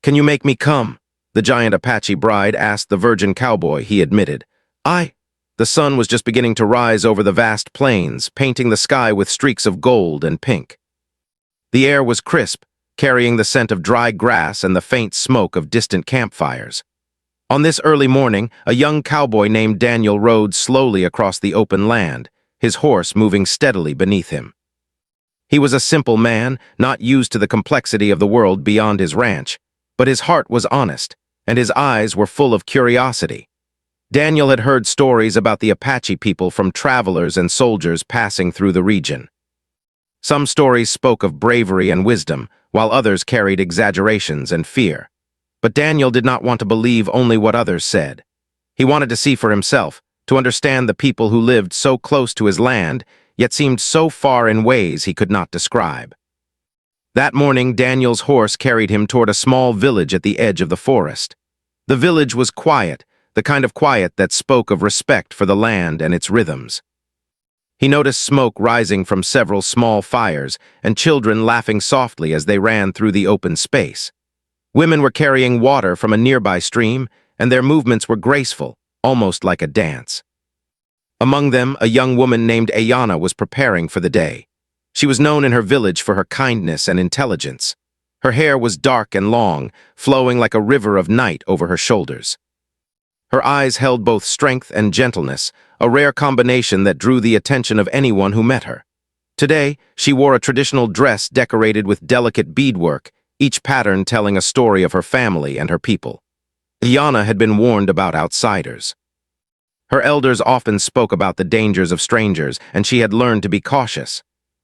"Can you make me come?" the giant Apache bride asked the virgin cowboy. He admitted, "I." The sun was just beginning to rise over the vast plains, painting the sky with streaks of gold and pink. The air was crisp, carrying the scent of dry grass and the faint smoke of distant campfires. On this early morning, a young cowboy named Daniel rode slowly across the open land, his horse moving steadily beneath him. He was a simple man, not used to the complexity of the world beyond his ranch, but his heart was honest, and his eyes were full of curiosity. Daniel had heard stories about the Apache people from travelers and soldiers passing through the region. Some stories spoke of bravery and wisdom, while others carried exaggerations and fear. But Daniel did not want to believe only what others said. He wanted to see for himself, to understand the people who lived so close to his land, yet seemed so far in ways he could not describe. That morning, Daniel's horse carried him toward a small village at the edge of the forest. The village was quiet, the kind of quiet that spoke of respect for the land and its rhythms. He noticed smoke rising from several small fires and children laughing softly as they ran through the open space. Women were carrying water from a nearby stream, and their movements were graceful, almost like a dance. Among them, a young woman named Ayana was preparing for the day. She was known in her village for her kindness and intelligence. Her hair was dark and long, flowing like a river of night over her shoulders. Her eyes held both strength and gentleness, a rare combination that drew the attention of anyone who met her. Today, she wore a traditional dress decorated with delicate beadwork, each pattern telling a story of her family and her people. Ayana had been warned about outsiders. Her elders often spoke about the dangers of strangers, and she had learned to be cautious.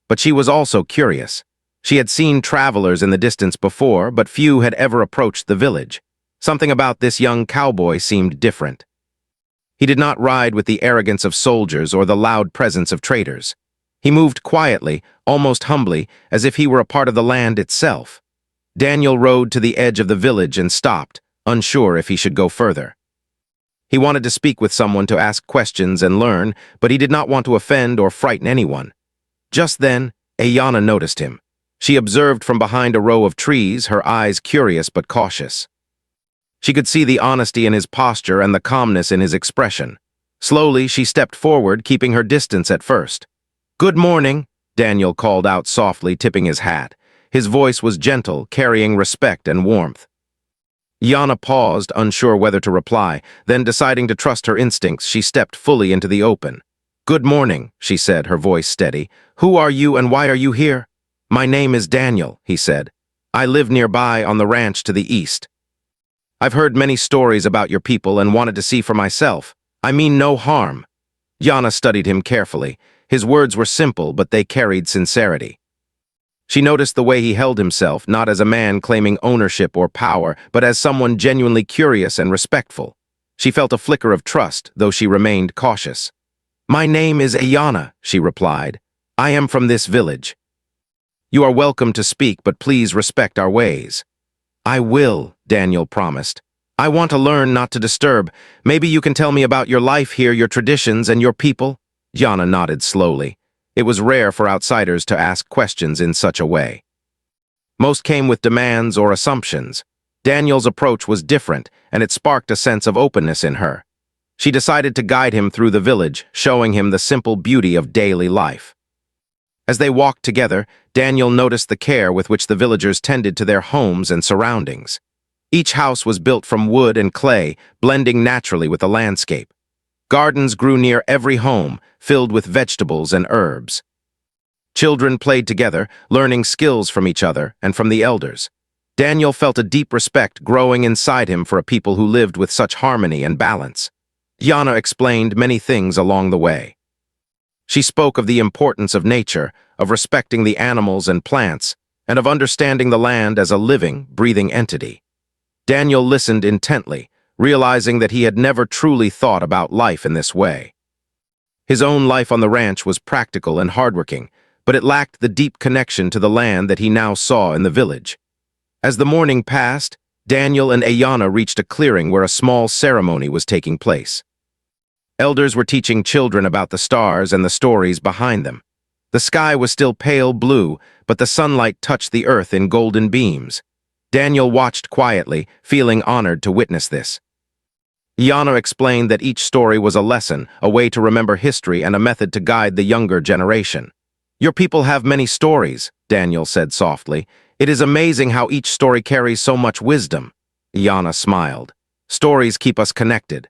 But she was also curious. She had seen travelers in the distance before, but few had ever approached the village. Something about this young cowboy seemed different. He did not ride with the arrogance of soldiers or the loud presence of traders. He moved quietly, almost humbly, as if he were a part of the land itself. Daniel rode to the edge of the village and stopped, unsure if he should go further. He wanted to speak with someone to ask questions and learn, but he did not want to offend or frighten anyone. Just then, Ayana noticed him. She observed from behind a row of trees, her eyes curious but cautious. She could see the honesty in his posture and the calmness in his expression. Slowly, she stepped forward, keeping her distance at first. "Good morning," Daniel called out softly, tipping his hat. His voice was gentle, carrying respect and warmth. Yana paused, unsure whether to reply, then deciding to trust her instincts, she stepped fully into the open. "Good morning," she said, her voice steady. "Who are you and why are you here?" "My name is Daniel," he said. "I live nearby on the ranch to the east. I've heard many stories about your people and wanted to see for myself. I mean no harm." Yana studied him carefully. His words were simple, but they carried sincerity. She noticed the way he held himself, not as a man claiming ownership or power, but as someone genuinely curious and respectful. She felt a flicker of trust, though she remained cautious. "My name is Ayana," she replied. "I am from this village. You are welcome to speak, but please respect our ways." "I will," Daniel promised. "I want to learn, not to disturb. Maybe you can tell me about your life here, your traditions, and your people?" Yana nodded slowly. It was rare for outsiders to ask questions in such a way. Most came with demands or assumptions. Daniel's approach was different, and it sparked a sense of openness in her. She decided to guide him through the village, showing him the simple beauty of daily life. As they walked together, Daniel noticed the care with which the villagers tended to their homes and surroundings. Each house was built from wood and clay, blending naturally with the landscape. Gardens grew near every home, filled with vegetables and herbs. Children played together, learning skills from each other and from the elders. Daniel felt a deep respect growing inside him for a people who lived with such harmony and balance. Yana explained many things along the way. She spoke of the importance of nature, of respecting the animals and plants, and of understanding the land as a living, breathing entity. Daniel listened intently, realizing that he had never truly thought about life in this way. His own life on the ranch was practical and hardworking, but it lacked the deep connection to the land that he now saw in the village. As the morning passed, Daniel and Ayana reached a clearing where a small ceremony was taking place. Elders were teaching children about the stars and the stories behind them. The sky was still pale blue, but the sunlight touched the earth in golden beams. Daniel watched quietly, feeling honored to witness this. Iana explained that each story was a lesson, a way to remember history and a method to guide the younger generation. Your people have many stories, Daniel said softly. It is amazing how each story carries so much wisdom. Iana smiled. Stories keep us connected.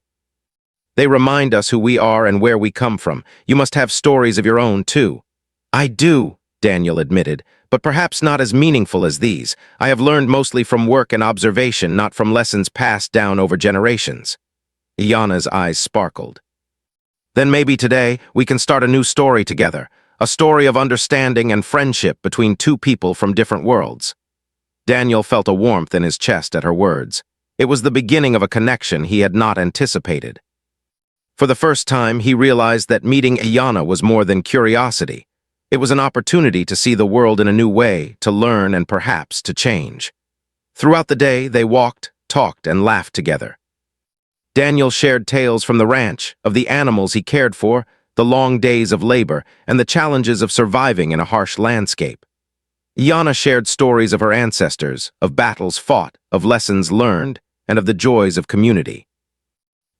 They remind us who we are and where we come from. You must have stories of your own, too. I do, Daniel admitted, but perhaps not as meaningful as these. I have learned mostly from work and observation, not from lessons passed down over generations. Iana's eyes sparkled. Then maybe today we can start a new story together, a story of understanding and friendship between two people from different worlds. Daniel felt a warmth in his chest at her words. It was the beginning of a connection he had not anticipated. For the first time, he realized that meeting Iana was more than curiosity. It was an opportunity to see the world in a new way, to learn and perhaps to change. Throughout the day, they walked, talked, and laughed together. Daniel shared tales from the ranch, of the animals he cared for, the long days of labor, and the challenges of surviving in a harsh landscape. Iana shared stories of her ancestors, of battles fought, of lessons learned, and of the joys of community.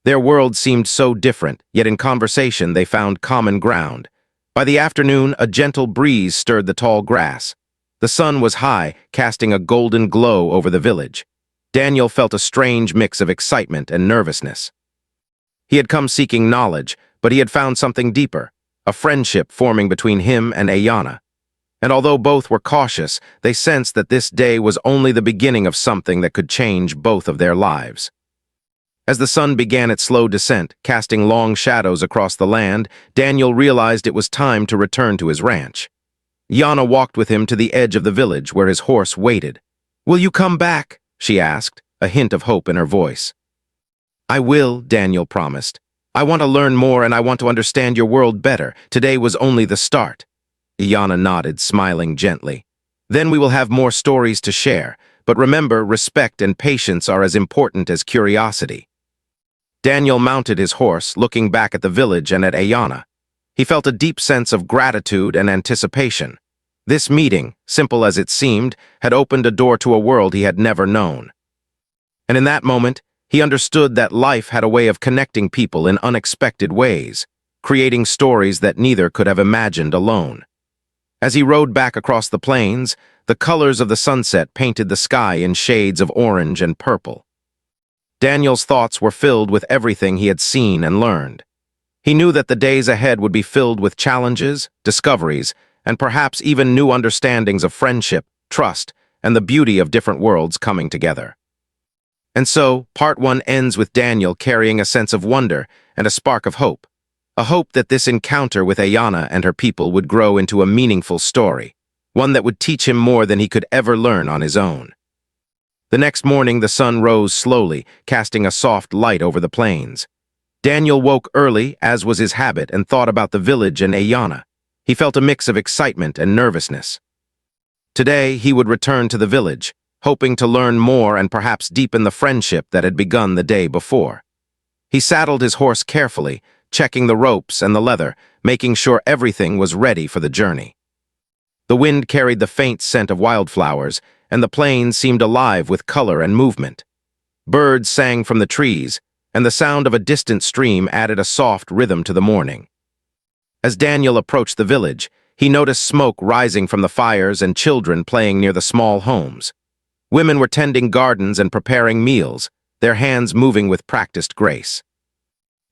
Their worlds seemed so different, yet in conversation they found common ground. By the afternoon, a gentle breeze stirred the tall grass. The sun was high, casting a golden glow over the village. Daniel felt a strange mix of excitement and nervousness. He had come seeking knowledge, but he had found something deeper, a friendship forming between him and Iana. And although both were cautious, they sensed that this day was only the beginning of something that could change both of their lives. As the sun began its slow descent, casting long shadows across the land, Daniel realized it was time to return to his ranch. Iana walked with him to the edge of the village where his horse waited. "Will you come back?" she asked, a hint of hope in her voice. "I will," Daniel promised. "I want to learn more and I want to understand your world better. Today was only the start." Iana nodded, smiling gently. "Then we will have more stories to share, but remember, respect and patience are as important as curiosity." Daniel mounted his horse, looking back at the village and at Iana. He felt a deep sense of gratitude and anticipation. This meeting, simple as it seemed, had opened a door to a world he had never known. And in that moment, he understood that life had a way of connecting people in unexpected ways, creating stories that neither could have imagined alone. As he rode back across the plains, the colors of the sunset painted the sky in shades of orange and purple. Daniel's thoughts were filled with everything he had seen and learned. He knew that the days ahead would be filled with challenges, discoveries, and perhaps even new understandings of friendship, trust, and the beauty of different worlds coming together. And so, part one ends with Daniel carrying a sense of wonder and a spark of hope. A hope that this encounter with Iana and her people would grow into a meaningful story, one that would teach him more than he could ever learn on his own. The next morning, the sun rose slowly, casting a soft light over the plains. Daniel woke early, as was his habit, and thought about the village and Iana. He felt a mix of excitement and nervousness. Today, he would return to the village, hoping to learn more and perhaps deepen the friendship that had begun the day before. He saddled his horse carefully, checking the ropes and the leather, making sure everything was ready for the journey. The wind carried the faint scent of wildflowers, and the plains seemed alive with color and movement. Birds sang from the trees, and the sound of a distant stream added a soft rhythm to the morning. As Daniel approached the village, he noticed smoke rising from the fires and children playing near the small homes. Women were tending gardens and preparing meals, their hands moving with practiced grace.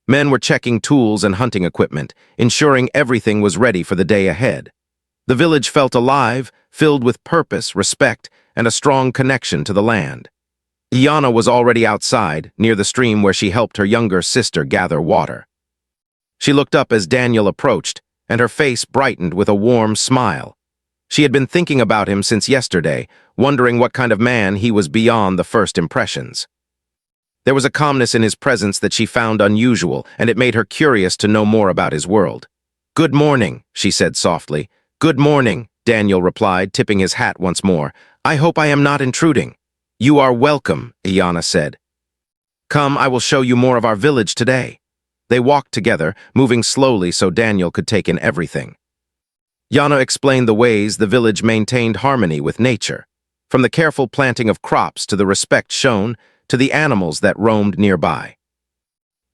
Men were checking tools and hunting equipment, ensuring everything was ready for the day ahead. The village felt alive, filled with purpose, respect, and a strong connection to the land. Iana was already outside, near the stream where she helped her younger sister gather water. She looked up as Daniel approached, and her face brightened with a warm smile. She had been thinking about him since yesterday, wondering what kind of man he was beyond the first impressions. There was a calmness in his presence that she found unusual, and it made her curious to know more about his world. "Good morning," she said softly. "Good morning," Daniel replied, tipping his hat once more. "I hope I am not intruding." "You are welcome," Iana said. "Come, I will show you more of our village today." They walked together, moving slowly so Daniel could take in everything. Iana explained the ways the village maintained harmony with nature. from the careful planting of crops to the respect shown to the animals that roamed nearby.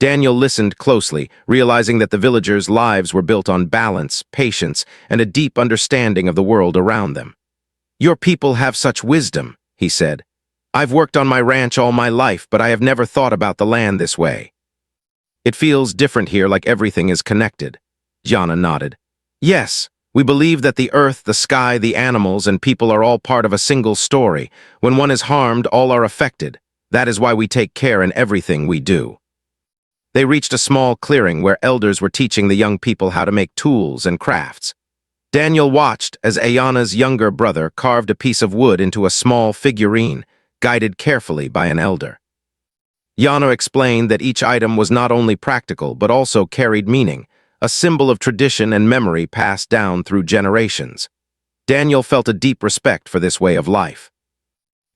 Daniel listened closely, realizing that the villagers' lives were built on balance, patience, and a deep understanding of the world around them. "Your people have such wisdom," he said. "I've worked on my ranch all my life, but I have never thought about the land this way." "It feels different here, like everything is connected." Yana nodded. "Yes, we believe that the earth, the sky, the animals, and people are all part of a single story. When one is harmed, all are affected. That is why we take care in everything we do." They reached a small clearing where elders were teaching the young people how to make tools and crafts. Daniel watched as Ayana's younger brother carved a piece of wood into a small figurine, guided carefully by an elder. Yana explained that each item was not only practical but also carried meaning, a symbol of tradition and memory passed down through generations. Daniel felt a deep respect for this way of life.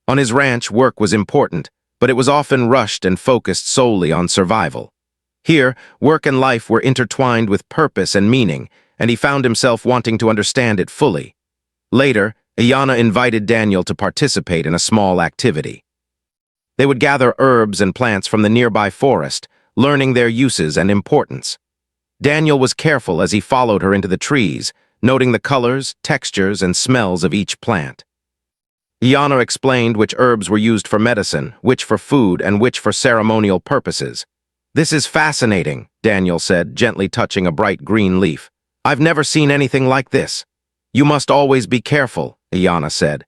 On his ranch, work was important, but it was often rushed and focused solely on survival. Here, work and life were intertwined with purpose and meaning, and he found himself wanting to understand it fully. Later, Ayana invited Daniel to participate in a small activity. They would gather herbs and plants from the nearby forest, learning their uses and importance. Daniel was careful as he followed her into the trees, noting the colors, textures, and smells of each plant. Ayana explained which herbs were used for medicine, which for food, and which for ceremonial purposes. "This is fascinating," Daniel said, gently touching a bright green leaf. "I've never seen anything like this." "You must always be careful," Ayana said.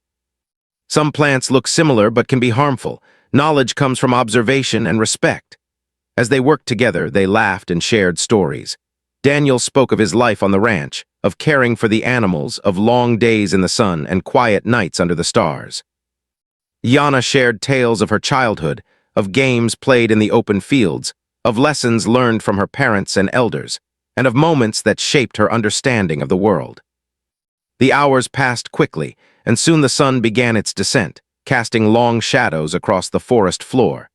"Some plants look similar but can be harmful. Knowledge comes from observation and respect." As they worked together, they laughed and shared stories. Daniel spoke of his life on the ranch, of caring for the animals, of long days in the sun and quiet nights under the stars. Yana shared tales of her childhood, of games played in the open fields, of lessons learned from her parents and elders, and of moments that shaped her understanding of the world. The hours passed quickly, and soon the sun began its descent, casting long shadows across the forest floor.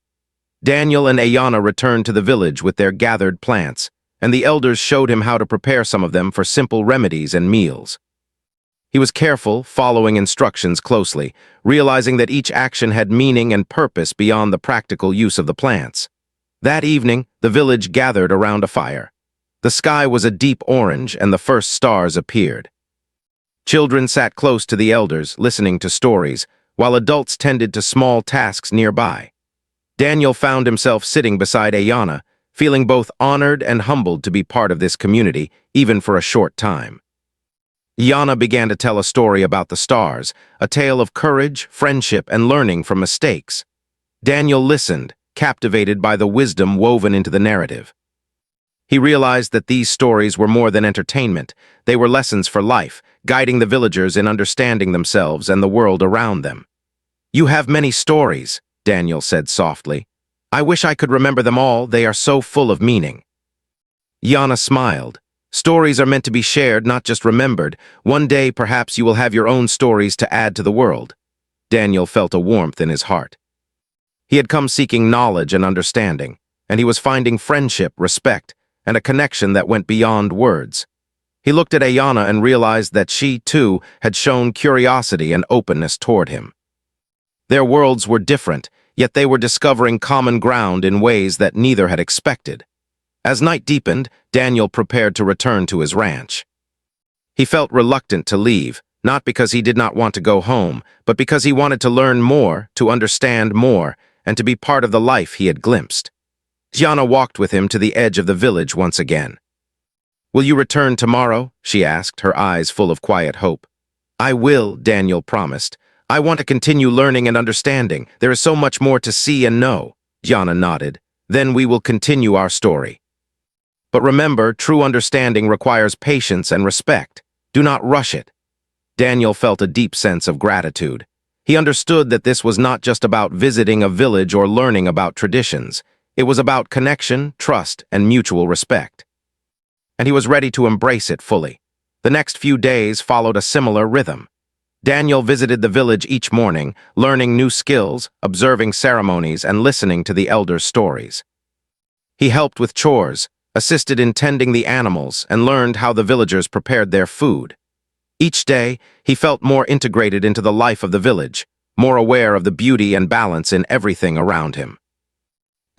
Daniel and Ayana returned to the village with their gathered plants, and the elders showed him how to prepare some of them for simple remedies and meals. He was careful, following instructions closely, realizing that each action had meaning and purpose beyond the practical use of the plants. That evening, the village gathered around a fire. The sky was a deep orange, and the first stars appeared. Children sat close to the elders, listening to stories, while adults tended to small tasks nearby. Daniel found himself sitting beside Ayana, feeling both honored and humbled to be part of this community, even for a short time. Ayana began to tell a story about the stars, a tale of courage, friendship, and learning from mistakes. Daniel listened, captivated by the wisdom woven into the narrative. He realized that these stories were more than entertainment. They were lessons for life, guiding the villagers in understanding themselves and the world around them. "You have many stories," Daniel said softly. "I wish I could remember them all. They are so full of meaning." Yana smiled. "Stories are meant to be shared, not just remembered. One day, perhaps you will have your own stories to add to the world." Daniel felt a warmth in his heart. He had come seeking knowledge and understanding, and he was finding friendship, respect, and a connection that went beyond words. He looked at Ayana and realized that she, too, had shown curiosity and openness toward him. Their worlds were different, yet they were discovering common ground in ways that neither had expected. As night deepened, Daniel prepared to return to his ranch. He felt reluctant to leave, not because he did not want to go home, but because he wanted to learn more, to understand more, and to be part of the life he had glimpsed. Yana walked with him to the edge of the village once again. "Will you return tomorrow?" she asked, her eyes full of quiet hope. "I will," Daniel promised. "I want to continue learning and understanding. There is so much more to see and know." Yana nodded. "Then we will continue our story. But remember, true understanding requires patience and respect. Do not rush it." Daniel felt a deep sense of gratitude. He understood that this was not just about visiting a village or learning about traditions. It was about connection, trust, and mutual respect. And he was ready to embrace it fully. The next few days followed a similar rhythm. Daniel visited the village each morning, learning new skills, observing ceremonies, and listening to the elders' stories. He helped with chores, assisted in tending the animals, and learned how the villagers prepared their food. Each day, he felt more integrated into the life of the village, more aware of the beauty and balance in everything around him.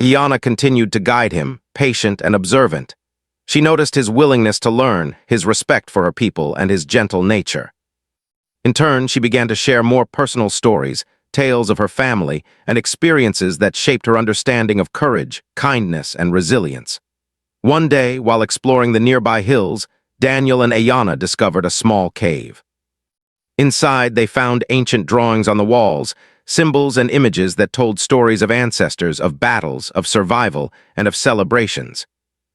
Iana continued to guide him, patient and observant. She noticed his willingness to learn, his respect for her people, and his gentle nature. In turn, she began to share more personal stories, tales of her family, and experiences that shaped her understanding of courage, kindness, and resilience. One day, while exploring the nearby hills, Daniel and Ayana discovered a small cave. Inside, they found ancient drawings on the walls, symbols and images that told stories of ancestors, of battles, of survival, and of celebrations.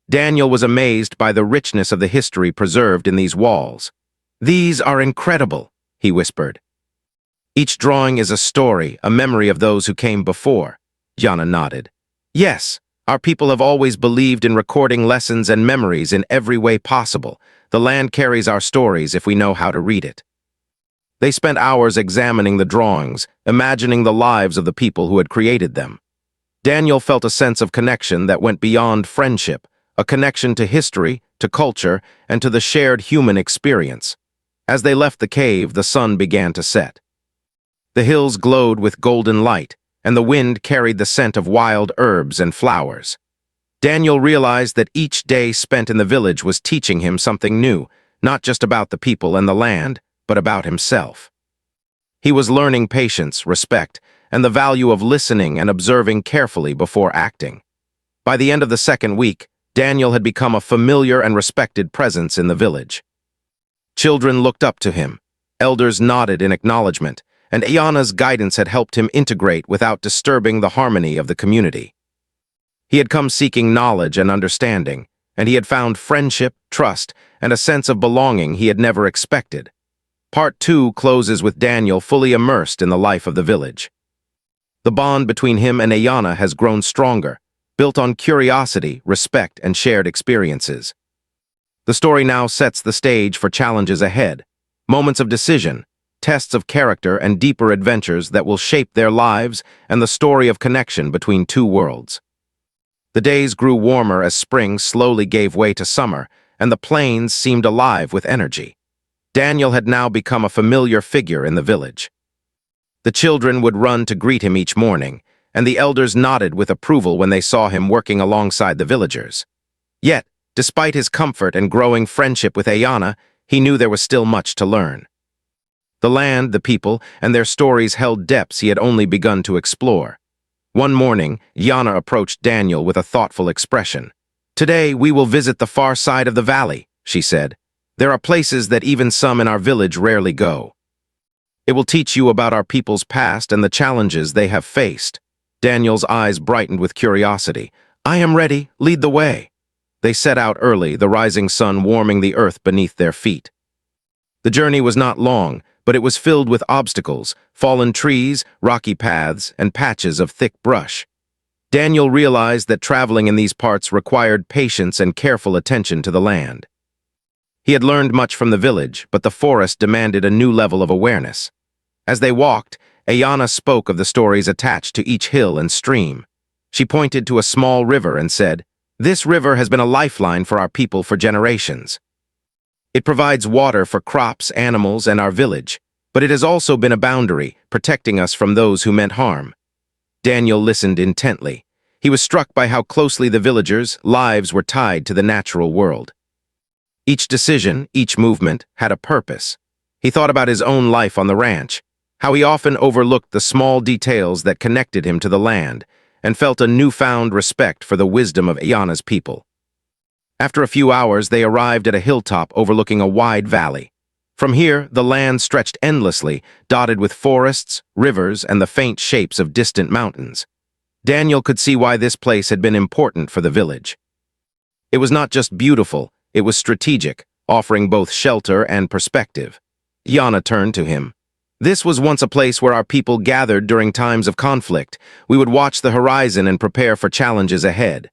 Daniel was amazed by the richness of the history preserved in these walls. "These are incredible," he whispered. "Each drawing is a story, a memory of those who came before." Yana nodded. "Yes, our people have always believed in recording lessons and memories in every way possible. The land carries our stories if we know how to read it." They spent hours examining the drawings, imagining the lives of the people who had created them. Daniel felt a sense of connection that went beyond friendship, a connection to history, to culture, and to the shared human experience. As they left the cave, the sun began to set. The hills glowed with golden light, and the wind carried the scent of wild herbs and flowers. Daniel realized that each day spent in the village was teaching him something new, not just about the people and the land, but about himself. He was learning patience, respect, and the value of listening and observing carefully before acting. By the end of the second week, Daniel had become a familiar and respected presence in the village. Children looked up to him, elders nodded in acknowledgement, and Ayana's guidance had helped him integrate without disturbing the harmony of the community. He had come seeking knowledge and understanding, and he had found friendship, trust, and a sense of belonging he had never expected. Part 2 closes with Daniel fully immersed in the life of the village. The bond between him and Ayana has grown stronger, built on curiosity, respect, and shared experiences. The story now sets the stage for challenges ahead, moments of decision, tests of character, and deeper adventures that will shape their lives and the story of connection between two worlds. The days grew warmer as spring slowly gave way to summer, and the plains seemed alive with energy. Daniel had now become a familiar figure in the village. The children would run to greet him each morning, and the elders nodded with approval when they saw him working alongside the villagers. Yet, despite his comfort and growing friendship with Ayana, he knew there was still much to learn. The land, the people, and their stories held depths he had only begun to explore. One morning, Ayana approached Daniel with a thoughtful expression. "Today, we will visit the far side of the valley," she said. "There are places that even some in our village rarely go. It will teach you about our people's past and the challenges they have faced." Daniel's eyes brightened with curiosity. "I am ready. Lead the way." They set out early, the rising sun warming the earth beneath their feet. The journey was not long, but it was filled with obstacles, fallen trees, rocky paths, and patches of thick brush. Daniel realized that traveling in these parts required patience and careful attention to the land. He had learned much from the village, but the forest demanded a new level of awareness. As they walked, Ayana spoke of the stories attached to each hill and stream. She pointed to a small river and said, "This river has been a lifeline for our people for generations. It provides water for crops, animals, and our village, but it has also been a boundary, protecting us from those who meant harm." Daniel listened intently. He was struck by how closely the villagers' lives were tied to the natural world. Each decision, each movement, had a purpose. He thought about his own life on the ranch, how he often overlooked the small details that connected him to the land, and felt a newfound respect for the wisdom of Ayana's people. After a few hours, they arrived at a hilltop overlooking a wide valley. From here, the land stretched endlessly, dotted with forests, rivers, and the faint shapes of distant mountains. Daniel could see why this place had been important for the village. It was not just beautiful, it was strategic, offering both shelter and perspective. Ayana turned to him. "This was once a place where our people gathered during times of conflict. We would watch the horizon and prepare for challenges ahead.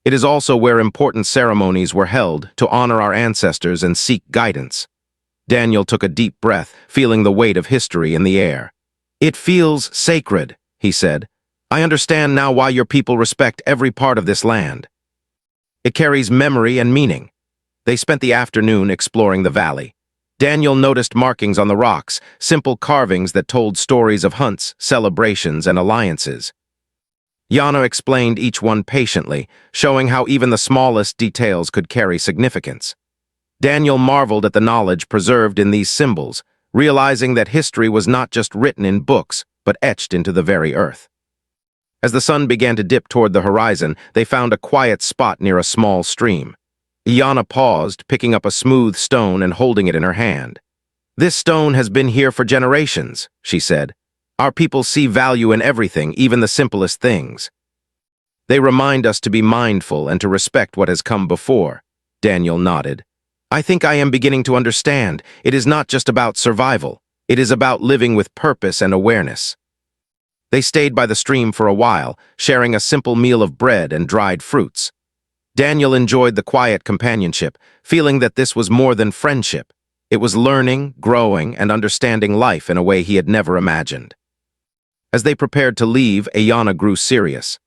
It is also where important ceremonies were held to honor our ancestors and seek guidance." Daniel took a deep breath, feeling the weight of history in the air. "It feels sacred," he said. "I understand now why your people respect every part of this land. It carries memory and meaning." They spent the afternoon exploring the valley. Daniel noticed markings on the rocks, simple carvings that told stories of hunts, celebrations, and alliances. Yana explained each one patiently, showing how even the smallest details could carry significance. Daniel marveled at the knowledge preserved in these symbols, realizing that history was not just written in books, but etched into the very earth. As the sun began to dip toward the horizon, they found a quiet spot near a small stream. Yana paused, picking up a smooth stone and holding it in her hand. "This stone has been here for generations," she said. "Our people see value in everything, even the simplest things. They remind us to be mindful and to respect what has come before." Daniel nodded. "I think I am beginning to understand. It is not just about survival. It is about living with purpose and awareness." They stayed by the stream for a while, sharing a simple meal of bread and dried fruits. Daniel enjoyed the quiet companionship, feeling that this was more than friendship. It was learning, growing, and understanding life in a way he had never imagined. As they prepared to leave, Ayana grew serious.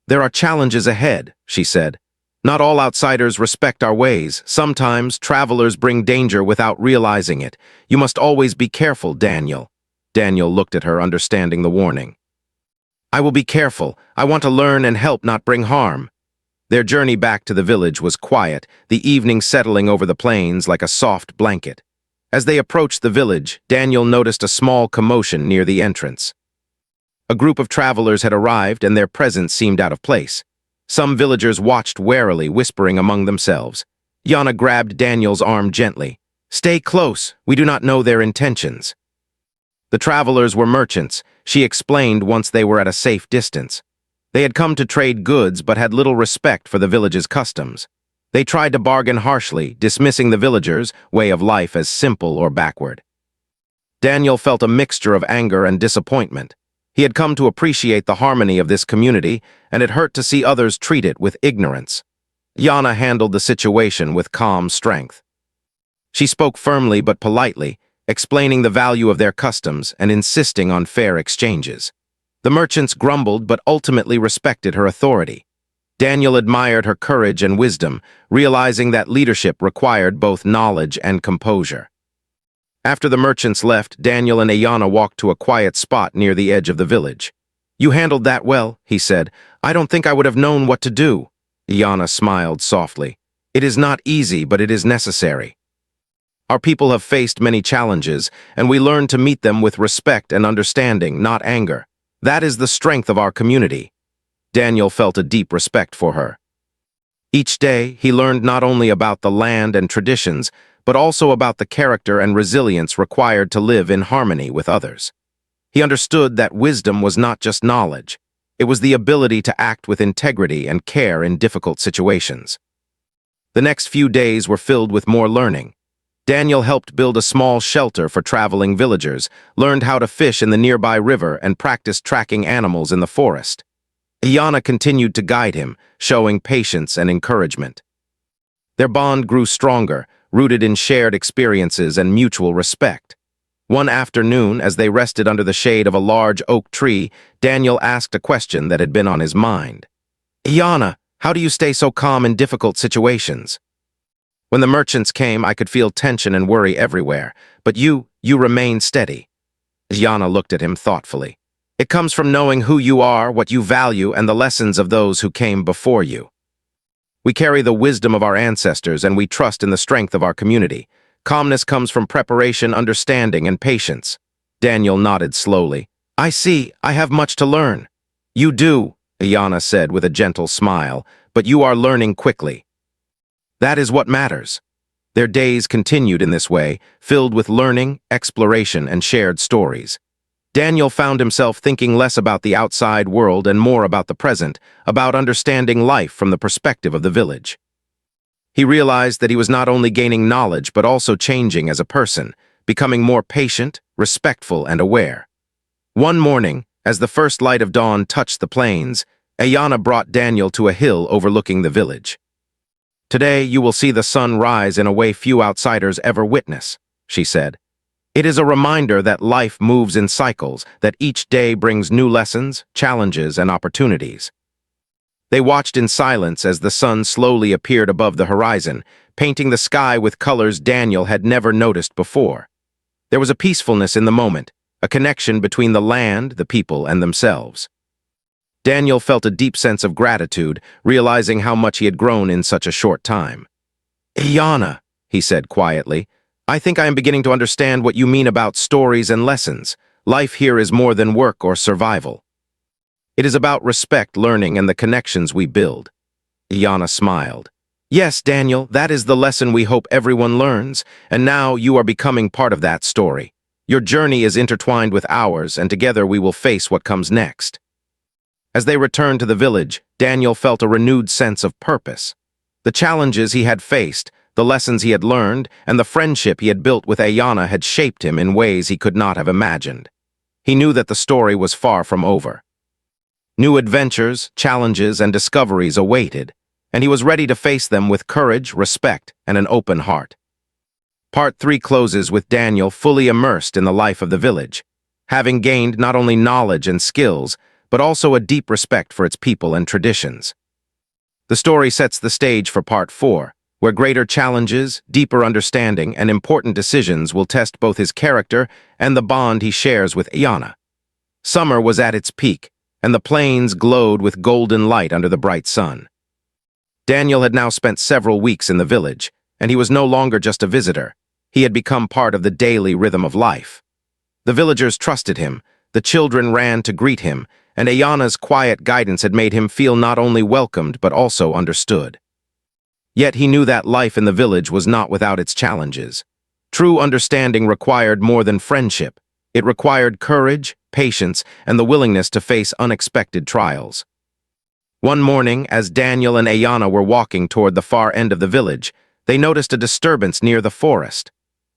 "There are challenges ahead," she said. "Not all outsiders respect our ways. Sometimes travelers bring danger without realizing it. You must always be careful, Daniel." Daniel looked at her, understanding the warning. "I will be careful. I want to learn and help, not bring harm." Their journey back to the village was quiet, the evening settling over the plains like a soft blanket. As they approached the village, Daniel noticed a small commotion near the entrance. A group of travelers had arrived, and their presence seemed out of place. Some villagers watched warily, whispering among themselves. Yana grabbed Daniel's arm gently. "Stay close. We do not know their intentions." The travelers were merchants, she explained once they were at a safe distance. They had come to trade goods but had little respect for the village's customs. They tried to bargain harshly, dismissing the villagers' way of life as simple or backward. Daniel felt a mixture of anger and disappointment. He had come to appreciate the harmony of this community, and it hurt to see others treat it with ignorance. Yana handled the situation with calm strength. She spoke firmly but politely, explaining the value of their customs and insisting on fair exchanges. The merchants grumbled but ultimately respected her authority. Daniel admired her courage and wisdom, realizing that leadership required both knowledge and composure. After the merchants left, Daniel and Ayana walked to a quiet spot near the edge of the village. "You handled that well," he said. "I don't think I would have known what to do." Ayana smiled softly. "It is not easy, but it is necessary. Our people have faced many challenges, and we learn to meet them with respect and understanding, not anger. That is the strength of our community." Daniel felt a deep respect for her. Each day, he learned not only about the land and traditions, but also about the character and resilience required to live in harmony with others. He understood that wisdom was not just knowledge. It was the ability to act with integrity and care in difficult situations. The next few days were filled with more learning. Daniel helped build a small shelter for traveling villagers, learned how to fish in the nearby river, and practiced tracking animals in the forest. Ayana continued to guide him, showing patience and encouragement. Their bond grew stronger, rooted in shared experiences and mutual respect. One afternoon, as they rested under the shade of a large oak tree, Daniel asked a question that had been on his mind. "Ayana, how do you stay so calm in difficult situations?" "When the merchants came, I could feel tension and worry everywhere, but you remain steady." Ayana looked at him thoughtfully. "It comes from knowing who you are, what you value, and the lessons of those who came before you. We carry the wisdom of our ancestors, and we trust in the strength of our community. Calmness comes from preparation, understanding, and patience." Daniel nodded slowly. "I see. I have much to learn." "You do," Ayana said with a gentle smile, "but you are learning quickly. That is what matters." Their days continued in this way, filled with learning, exploration, and shared stories. Daniel found himself thinking less about the outside world and more about the present, about understanding life from the perspective of the village. He realized that he was not only gaining knowledge but also changing as a person, becoming more patient, respectful, and aware. One morning, as the first light of dawn touched the plains, Ayana brought Daniel to a hill overlooking the village. "Today you will see the sun rise in a way few outsiders ever witness," she said. "It is a reminder that life moves in cycles, that each day brings new lessons, challenges, and opportunities." They watched in silence as the sun slowly appeared above the horizon, painting the sky with colors Daniel had never noticed before. There was a peacefulness in the moment, a connection between the land, the people, and themselves. Daniel felt a deep sense of gratitude, realizing how much he had grown in such a short time. "Iana," he said quietly, "I think I am beginning to understand what you mean about stories and lessons. Life here is more than work or survival. It is about respect, learning, and the connections we build." Iana smiled. "Yes, Daniel, that is the lesson we hope everyone learns, and now you are becoming part of that story. Your journey is intertwined with ours, and together we will face what comes next." As they returned to the village, Daniel felt a renewed sense of purpose. The challenges he had faced, the lessons he had learned, and the friendship he had built with Ayana had shaped him in ways he could not have imagined. He knew that the story was far from over. New adventures, challenges, and discoveries awaited, and he was ready to face them with courage, respect, and an open heart. Part 3 closes with Daniel fully immersed in the life of the village, having gained not only knowledge and skills, but also a deep respect for its people and traditions. The story sets the stage for Part 4, where greater challenges, deeper understanding, and important decisions will test both his character and the bond he shares with Ayana. Summer was at its peak, and the plains glowed with golden light under the bright sun. Daniel had now spent several weeks in the village, and he was no longer just a visitor. He had become part of the daily rhythm of life. The villagers trusted him, the children ran to greet him, and Ayana's quiet guidance had made him feel not only welcomed but also understood. Yet he knew that life in the village was not without its challenges. True understanding required more than friendship. It required courage, patience, and the willingness to face unexpected trials. One morning, as Daniel and Ayana were walking toward the far end of the village, they noticed a disturbance near the forest.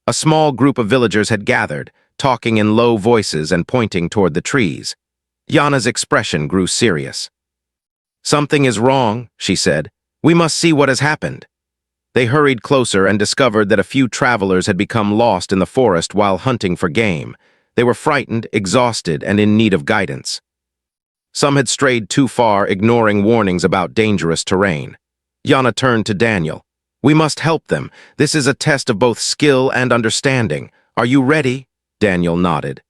A small group of villagers had gathered, talking in low voices and pointing toward the trees. Yana's expression grew serious. "Something is wrong," she said. "We must see what has happened." They hurried closer and discovered that a few travelers had become lost in the forest while hunting for game. They were frightened, exhausted, and in need of guidance. Some had strayed too far, ignoring warnings about dangerous terrain. Yana turned to Daniel. "We must help them. This is a test of both skill and understanding. Are you ready?" Daniel nodded.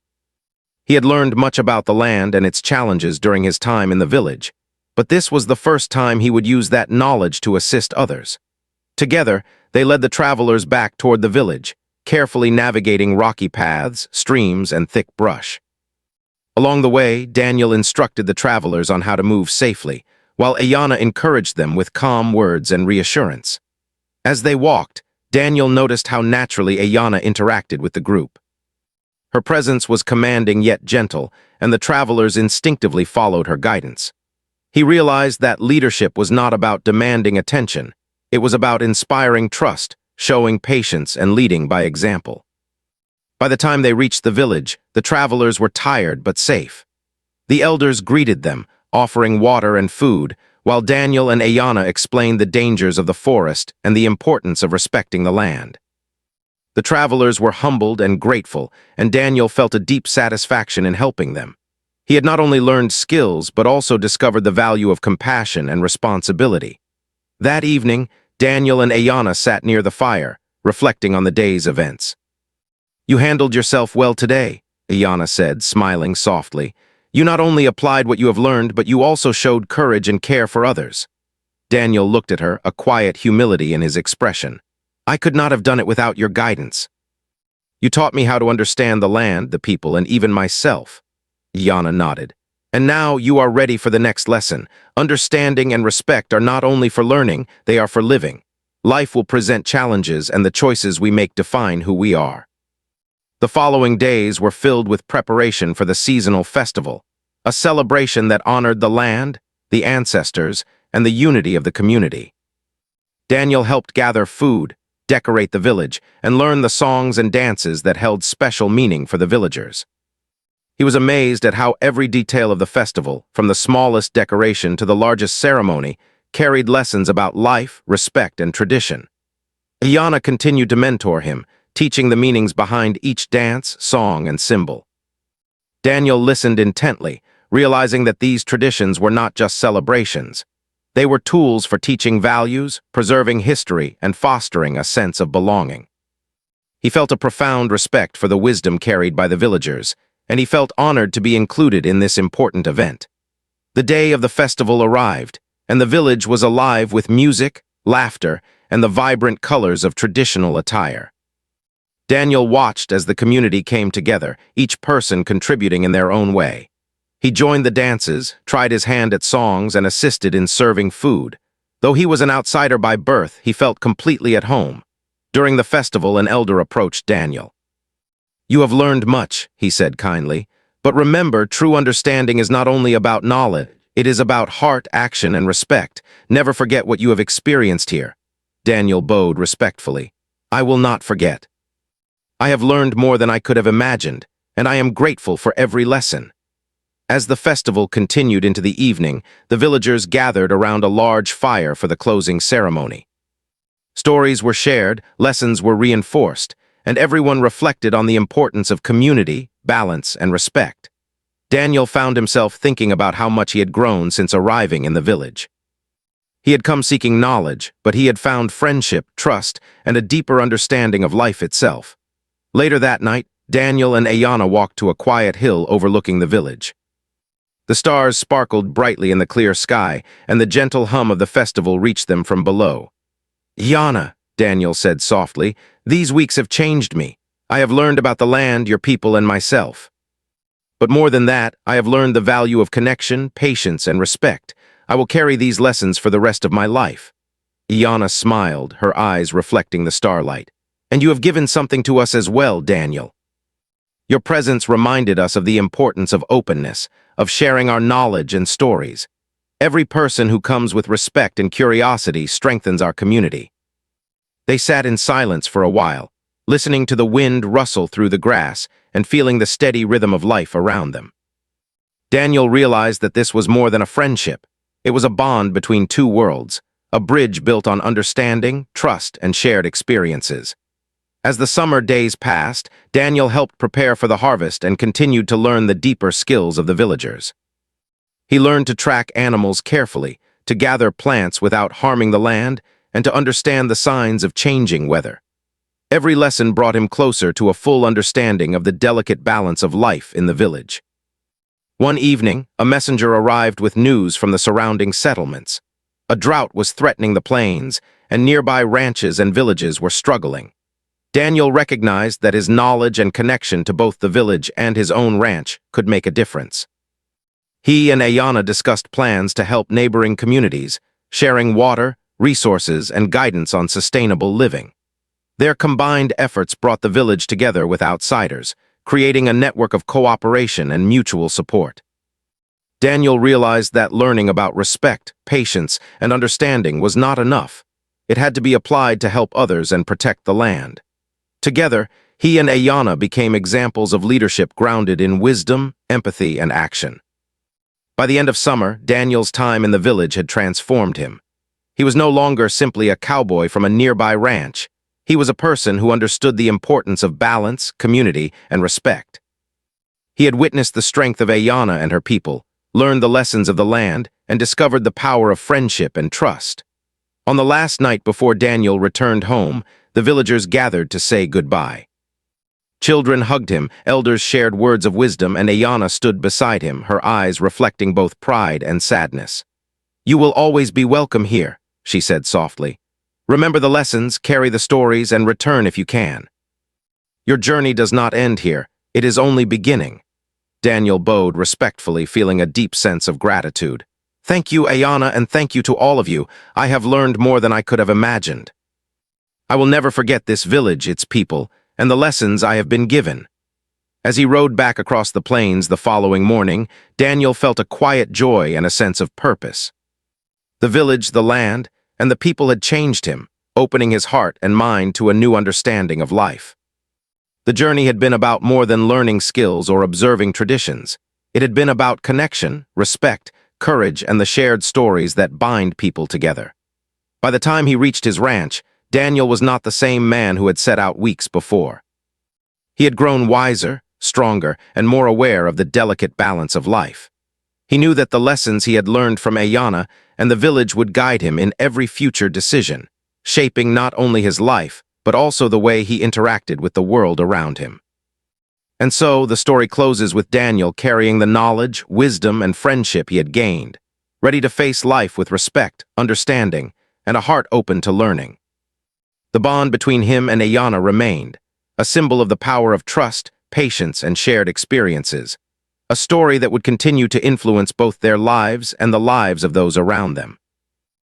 He had learned much about the land and its challenges during his time in the village, but this was the first time he would use that knowledge to assist others. Together, they led the travelers back toward the village, carefully navigating rocky paths, streams, and thick brush. Along the way, Daniel instructed the travelers on how to move safely, while Ayana encouraged them with calm words and reassurance. As they walked, Daniel noticed how naturally Ayana interacted with the group. Her presence was commanding yet gentle, and the travelers instinctively followed her guidance. He realized that leadership was not about demanding attention. It was about inspiring trust, showing patience, and leading by example. By the time they reached the village, the travelers were tired but safe. The elders greeted them, offering water and food, while Daniel and Ayana explained the dangers of the forest and the importance of respecting the land. The travelers were humbled and grateful, and Daniel felt a deep satisfaction in helping them. He had not only learned skills, but also discovered the value of compassion and responsibility. That evening, Daniel and Ayana sat near the fire, reflecting on the day's events. "You handled yourself well today," Ayana said, smiling softly. "You not only applied what you have learned, but you also showed courage and care for others." Daniel looked at her, a quiet humility in his expression. "I could not have done it without your guidance. You taught me how to understand the land, the people, and even myself." Yana nodded. "And now you are ready for the next lesson. Understanding and respect are not only for learning, they are for living. Life will present challenges, and the choices we make define who we are." The following days were filled with preparation for the seasonal festival, a celebration that honored the land, the ancestors, and the unity of the community. Daniel helped gather food, decorate the village, and learn the songs and dances that held special meaning for the villagers. He was amazed at how every detail of the festival, from the smallest decoration to the largest ceremony, carried lessons about life, respect, and tradition. Ayana continued to mentor him, teaching the meanings behind each dance, song, and symbol. Daniel listened intently, realizing that these traditions were not just celebrations. They were tools for teaching values, preserving history, and fostering a sense of belonging. He felt a profound respect for the wisdom carried by the villagers, and he felt honored to be included in this important event. The day of the festival arrived, and the village was alive with music, laughter, and the vibrant colors of traditional attire. Daniel watched as the community came together, each person contributing in their own way. He joined the dances, tried his hand at songs, and assisted in serving food. Though he was an outsider by birth, he felt completely at home. During the festival, an elder approached Daniel. "You have learned much," he said kindly, "but remember, true understanding is not only about knowledge, it is about heart, action, and respect. Never forget what you have experienced here." Daniel bowed respectfully. "I will not forget. I have learned more than I could have imagined, and I am grateful for every lesson." As the festival continued into the evening, the villagers gathered around a large fire for the closing ceremony. Stories were shared, lessons were reinforced, and everyone reflected on the importance of community, balance, and respect. Daniel found himself thinking about how much he had grown since arriving in the village. He had come seeking knowledge, but he had found friendship, trust, and a deeper understanding of life itself. Later that night, Daniel and Ayana walked to a quiet hill overlooking the village. The stars sparkled brightly in the clear sky, and the gentle hum of the festival reached them from below. "Ayana," Daniel said softly, "these weeks have changed me. I have learned about the land, your people, and myself. But more than that, I have learned the value of connection, patience, and respect. I will carry these lessons for the rest of my life." Ayana smiled, her eyes reflecting the starlight. "And you have given something to us as well, Daniel. Your presence reminded us of the importance of openness, of sharing our knowledge and stories. Every person who comes with respect and curiosity strengthens our community." They sat in silence for a while, listening to the wind rustle through the grass and feeling the steady rhythm of life around them. Daniel realized that this was more than a friendship. It was a bond between two worlds, a bridge built on understanding, trust, and shared experiences. As the summer days passed, Daniel helped prepare for the harvest and continued to learn the deeper skills of the villagers. He learned to track animals carefully, to gather plants without harming the land, and to understand the signs of changing weather. Every lesson brought him closer to a full understanding of the delicate balance of life in the village. One evening, a messenger arrived with news from the surrounding settlements. A drought was threatening the plains, and nearby ranches and villages were struggling. Daniel recognized that his knowledge and connection to both the village and his own ranch could make a difference. He and Ayana discussed plans to help neighboring communities, sharing water, resources, and guidance on sustainable living. Their combined efforts brought the village together with outsiders, creating a network of cooperation and mutual support. Daniel realized that learning about respect, patience, and understanding was not enough. It had to be applied to help others and protect the land. Together, he and Ayana became examples of leadership grounded in wisdom, empathy, and action. By the end of summer, Daniel's time in the village had transformed him. He was no longer simply a cowboy from a nearby ranch. He was a person who understood the importance of balance, community, and respect. He had witnessed the strength of Ayana and her people, learned the lessons of the land, and discovered the power of friendship and trust. On the last night before Daniel returned home, the villagers gathered to say goodbye. Children hugged him, elders shared words of wisdom, and Ayana stood beside him, her eyes reflecting both pride and sadness. "You will always be welcome here," she said softly. "Remember the lessons, carry the stories, and return if you can. Your journey does not end here, it is only beginning." Daniel bowed respectfully, feeling a deep sense of gratitude. "Thank you, Ayana, and thank you to all of you. I have learned more than I could have imagined. I will never forget this village, its people, and the lessons I have been given." As he rode back across the plains the following morning, Daniel felt a quiet joy and a sense of purpose. The village, the land, and the people had changed him, opening his heart and mind to a new understanding of life. The journey had been about more than learning skills or observing traditions. It had been about connection, respect, courage, and the shared stories that bind people together. By the time he reached his ranch, Daniel was not the same man who had set out weeks before. He had grown wiser, stronger, and more aware of the delicate balance of life. He knew that the lessons he had learned from Ayana and the village would guide him in every future decision, shaping not only his life, but also the way he interacted with the world around him. And so, the story closes with Daniel carrying the knowledge, wisdom, and friendship he had gained, ready to face life with respect, understanding, and a heart open to learning. The bond between him and Ayana remained, a symbol of the power of trust, patience, and shared experiences, a story that would continue to influence both their lives and the lives of those around them.